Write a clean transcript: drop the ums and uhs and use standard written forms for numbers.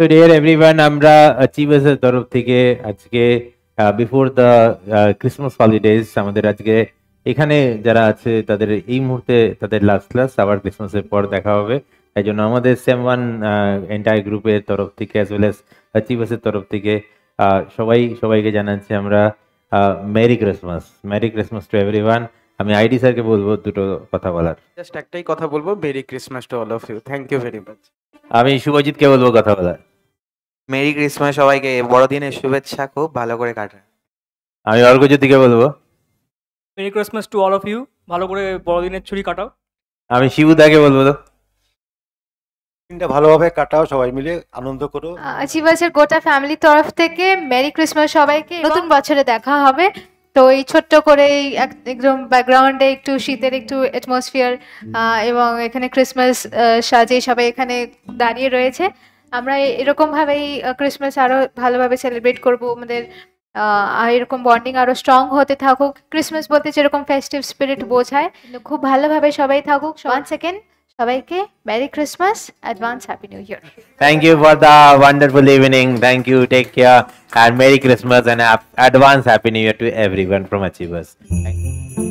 So dear everyone, আমরা Achievers এর তরফ থেকে আজকে বিফোর দ্য ক্রিসমাস হলিডেজ আমাদের আজকে এখানে যারা আছে তাদের এই মুহূর্তে তাদের লাস্ট ক্লাস, আবার ক্রিসমাসের পর দেখা হবে। তাই জন্য আমাদের সেম1 এন্টায়ার গ্রুপের তরফ থেকে অ্যাজ ওয়েল অ্যাজ Achievers এর তরফ থেকে সবাইকে জানাচ্ছি আমরা মেরি ক্রিসমাস টু এভরিওয়ান। আমি আইডি স্যারকে বলবো দুটো কথা বলার। জাস্ট একটাই কথা বলবো, merry Christmas to all of you. Thank you very much. আমি শুভজিৎকে বলবো কথা বলার। মেরি ক্রিসমাস, সবাইকে বড়দিনের শুভেচ্ছা, খুব ভালো করে কাটান। আমি অর্ঘজ্যোতিকে বলবো merry Christmas to all of you, ভালো করে বড়দিনের ছুটি কাটাও। আমি শিবুদাকে বলবো দিনটা ভালোভাবে কাটাও, সবাই মিলে আনন্দ করো। Achievers-এর গোটা ফ্যামিলির তরফ থেকে মেরি ক্রিসমাস সবাইকে। নতুন বছরে দেখা হবে। তো এই ছোট্ট করে একদম ব্যাকগ্রাউন্ডে একটু শীতের একটু অ্যাটমসফিয়ার এবং এখানে ক্রিসমাস সাজে সবাই এখানে দাঁড়িয়ে রয়েছে। আমরা এরকমভাবেই ক্রিসমাস আরও ভালোভাবে সেলিব্রেট করবো। আমাদের এরকম বন্ডিং আরও স্ট্রং হতে থাকুক। ক্রিসমাস বলতে যেরকম ফেস্টিভ স্পিরিট বোঝায়, খুব ভালোভাবে সবাই থাকুক। ওয়ান সেকেন্ড সবাইকে merry Christmas, advance happy new year. Thank you for the wonderful evening. Thank you. Take care and Merry Christmas and advance Happy New Year to everyone from Achievers. Thank you.